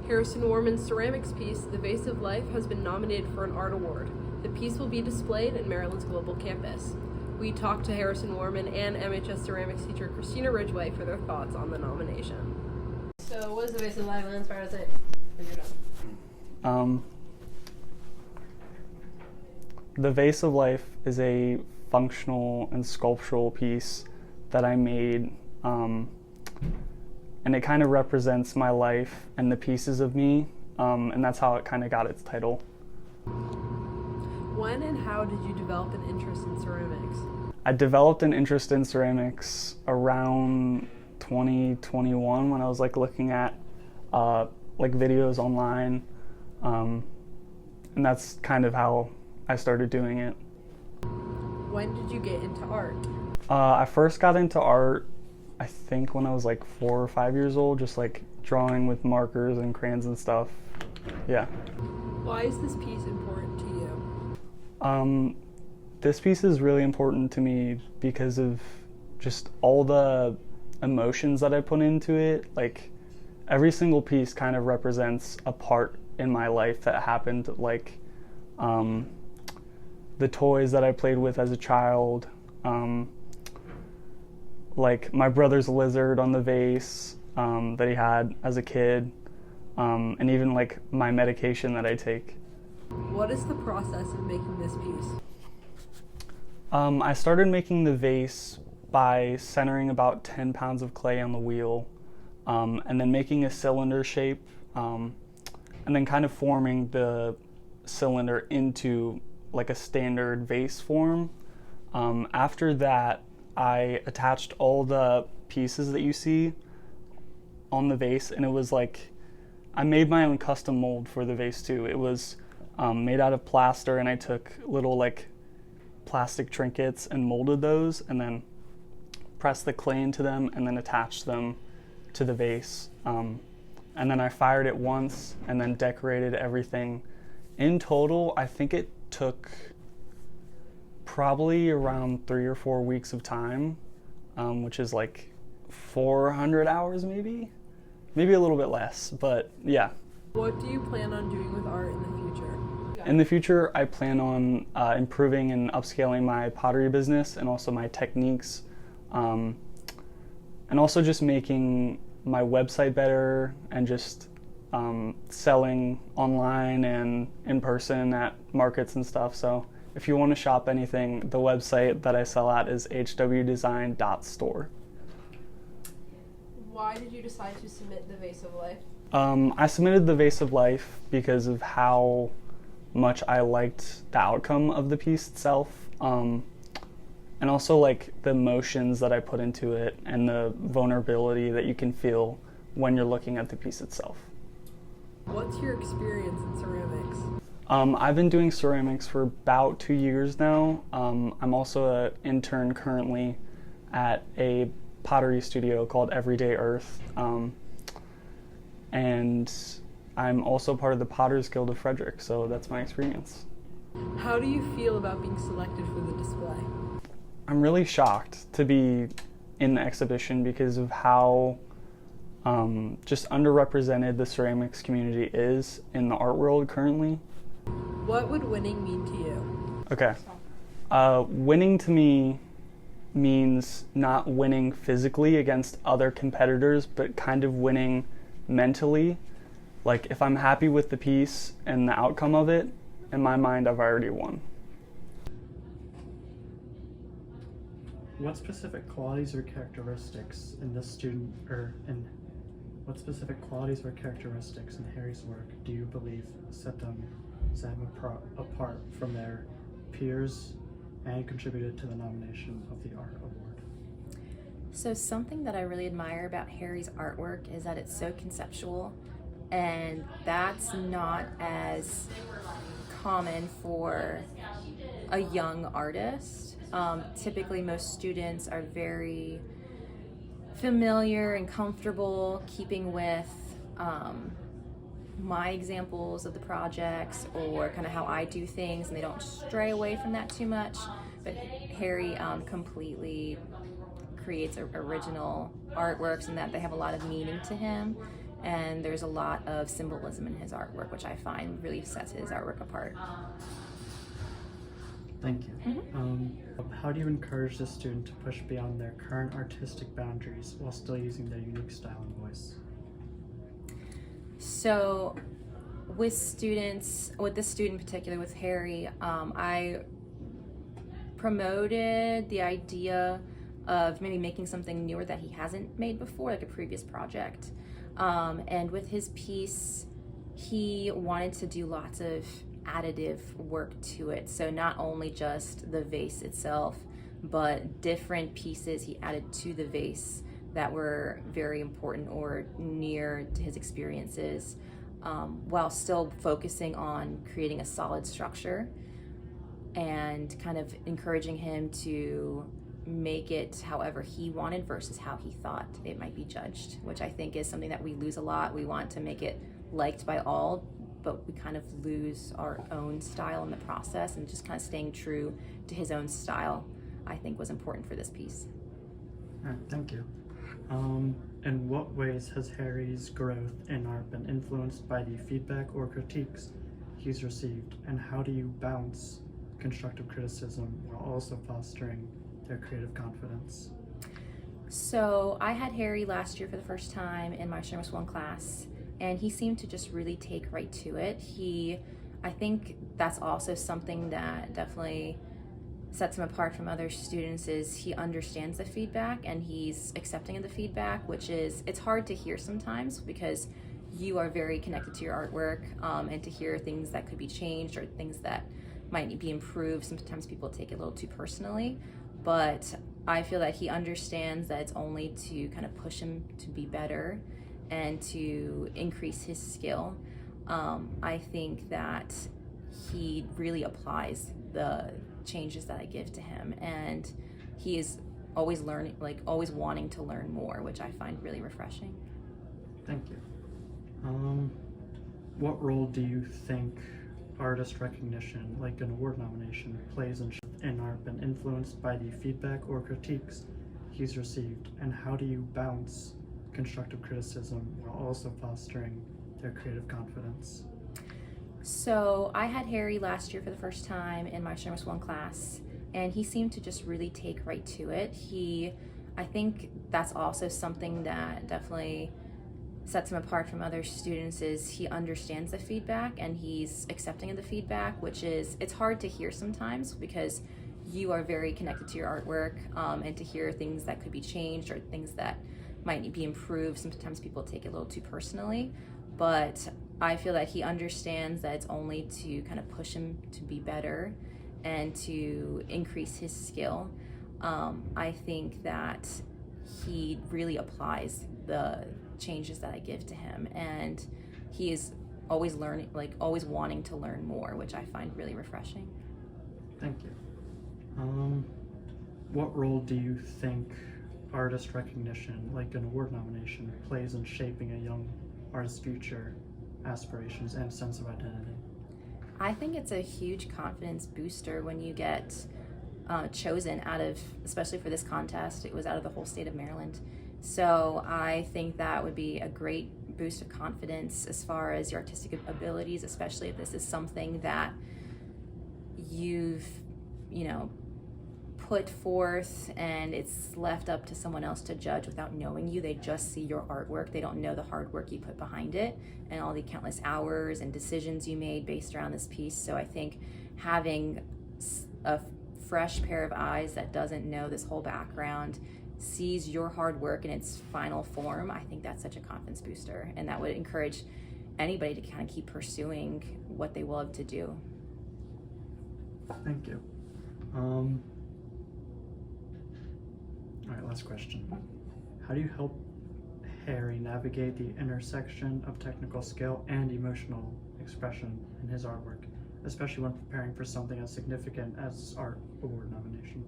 Harrison Wormon's ceramics piece, The Vase of Life, has been nominated for an art award. The piece will be displayed at Maryland's Global Campus. We talked to Harrison Worman and MHS ceramics teacher Christina Ridgway for their thoughts on the nomination. So what is The Vase of Life? Let's start it when you're done. The Vase of Life is a functional and sculptural piece that I made, and it kind of represents my life and the pieces of me, and that's how it kind of got its title. When and how did you develop an interest in ceramics? I developed an interest in ceramics around 2021 when I was looking at videos online, and that's kind of how I started doing it. When did you get into art? I first got into art, I think when I was 4 or 5 years old, just drawing with markers and crayons and stuff. Yeah. Why is this piece important to you? This piece is really important to me because of just all the emotions that I put into it. Every single piece kind of represents a part in my life that happened, the toys that I played with as a child, my brother's lizard on the vase that he had as a kid, and even my medication that I take. What is the process of making this piece? I started making the vase by centering about 10 pounds of clay on the wheel, and then making a cylinder shape, and then kind of forming the cylinder into a standard vase form. After that, I attached all the pieces that you see on the vase, and it was I made my own custom mold for the vase too. It was made out of plaster, and I took little plastic trinkets and molded those, and then pressed the clay into them, and then attached them to the vase. And then I fired it once, and then decorated everything. In total, I think it took probably around 3 or 4 weeks of time, which is 400 hours maybe a little bit less, but yeah. What do you plan on doing with art in the future? In the future, I plan on improving and upscaling my pottery business and also my techniques, and also just making my website better and just selling online and in person at markets and stuff. So if you want to shop anything, the website that I sell at is hwdesign.store. Why did you decide to submit the Vase of Life? I submitted the Vase of Life because of how much I liked the outcome of the piece itself, and also the emotions that I put into it and the vulnerability that you can feel when you're looking at the piece itself. What's your experience in ceramics? I've been doing ceramics for about 2 years now. I'm also an intern currently at a pottery studio called Everyday Earth, and I'm also part of the Potters Guild of Frederick, so that's my experience. How do you feel about being selected for the display? I'm really shocked to be in the exhibition because of how just underrepresented the ceramics community is in the art world currently. What would winning mean to you? Okay. Winning to me means not winning physically against other competitors, but kind of winning mentally. If I'm happy with the piece and the outcome of it, in my mind, I've already won. What specific qualities or characteristics in Harry's work do you believe set him apart from their peers and contributed to the nomination of the Art Award? So something that I really admire about Harry's artwork is that it's so conceptual, and that's not as common for a young artist. Typically most students are very familiar and comfortable keeping with my examples of the projects or kind of how I do things, and they don't stray away from that too much. But Harry completely creates original artworks, and that they have a lot of meaning to him. and there's a lot of symbolism in his artwork, which I find really sets his artwork apart. Thank you. How do you encourage the student to push beyond their current artistic boundaries while still using their unique style and voice? So with this student in particular, with Harry, I promoted the idea of maybe making something newer that he hasn't made before, like a previous project. And with his piece, he wanted to do lots of additive work to it. So not only just the vase itself, but different pieces he added to the vase that were very important or near to his experiences, while still focusing on creating a solid structure and kind of encouraging him to make it however he wanted versus how he thought it might be judged, which I think is something that we lose a lot. We want to make it liked by all, but we kind of lose our own style in the process, and just kind of staying true to his own style, I think, was important for this piece. All right, thank you. In what ways has Harry's growth in art been influenced by the feedback or critiques he's received, and how do you balance constructive criticism while also fostering their creative confidence? So I had Harry last year for the first time in my Ceramics 1 class, and he seemed to just really take right to it. I think that's also something that definitely sets him apart from other students, is he understands the feedback and he's accepting of the feedback, which is, it's hard to hear sometimes because you are very connected to your artwork, and to hear things that could be changed or things that might be improved, sometimes people take it a little too personally. But I feel that he understands that it's only to kind of push him to be better and to increase his skill. I think that he really applies the changes that I give to him, and he is always learning, like always wanting to learn more, which I find really refreshing. Thank you. What role do you think artist recognition, like an award nomination, plays in art been influenced by the feedback or critiques he's received, and how do you balance constructive criticism while also fostering their creative confidence? So I had Harry last year for the first time in my Ceramics 1 class, and he seemed to just really take right to it. I think that's also something that definitely sets him apart from other students, is he understands the feedback and he's accepting of the feedback, which is, it's hard to hear sometimes because you are very connected to your artwork, and to hear things that could be changed or things that might be improved, sometimes people take it a little too personally. But I feel that he understands that it's only to kind of push him to be better and to increase his skill. I think that he really applies the changes that I give to him, and he is always learning, like always wanting to learn more, which I find really refreshing. Thank you. What role do you think artist recognition, like an award nomination, plays in shaping a young artist's future aspirations and sense of identity? I think it's a huge confidence booster when you get chosen out of, especially for this contest, it was out of the whole state of Maryland. So I think that would be a great boost of confidence as far as your artistic abilities, especially if this is something that you've, put forth and it's left up to someone else to judge without knowing you. They just see your artwork. They don't know the hard work you put behind it and all the countless hours and decisions you made based around this piece. So I think having a fresh pair of eyes that doesn't know this whole background, sees your hard work in its final form, I think that's such a confidence booster, and that would encourage anybody to kind of keep pursuing what they love to do. Thank you. All right, last question. How do you help Harry navigate the intersection of technical skill and emotional expression in his artwork, especially when preparing for something as significant as art award nomination?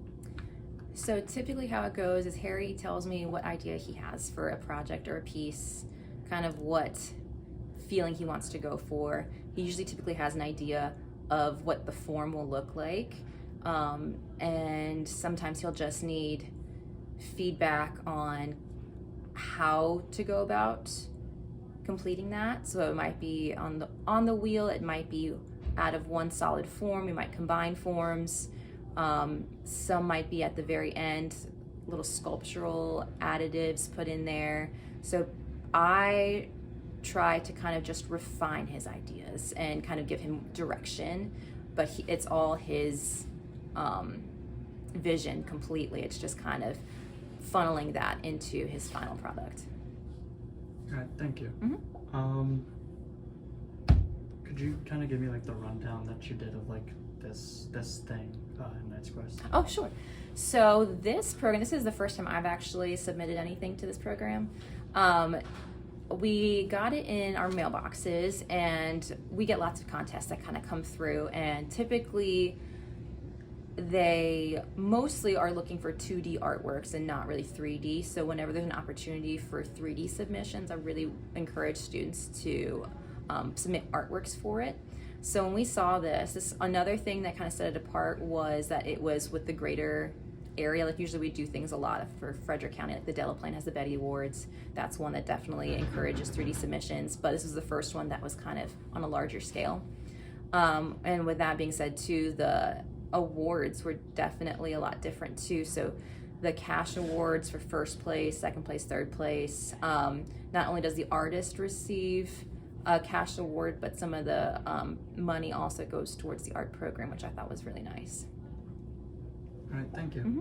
So typically how it goes is Harry tells me what idea he has for a project or a piece, kind of what feeling he wants to go for. He usually typically has an idea of what the form will look like, and sometimes he'll just need feedback on how to go about completing that. So it might be on the wheel, it might be out of one solid form, we might combine forms. Some might be at the very end, little sculptural additives put in there. So I try to kind of just refine his ideas and kind of give him direction, but it's all his vision completely. It's just kind of funneling that into his final product. All right, thank you. Mm-hmm. Could you kind of give me like the rundown that you did of like this thing in Knight's Quest? Oh, sure. So this program, this is the first time I've actually submitted anything to this program. We got it in our mailboxes, and we get lots of contests that kind of come through, and typically they mostly are looking for 2D artworks and not really 3D. So whenever there's an opportunity for 3D submissions, I really encourage students to submit artworks for it. So when we saw this another thing that kind of set it apart was that it was with the greater area. Like usually we do things a lot for Frederick County, like the Delaplane has the Betty Awards. That's one that definitely encourages 3D submissions, but this is the first one that was kind of on a larger scale. And with that being said too, the awards were definitely a lot different too. So the cash awards for first place, second place, third place, not only does the artist receive a cash award, but some of the money also goes towards the art program, which I thought was really nice. All right, thank you. Mm-hmm.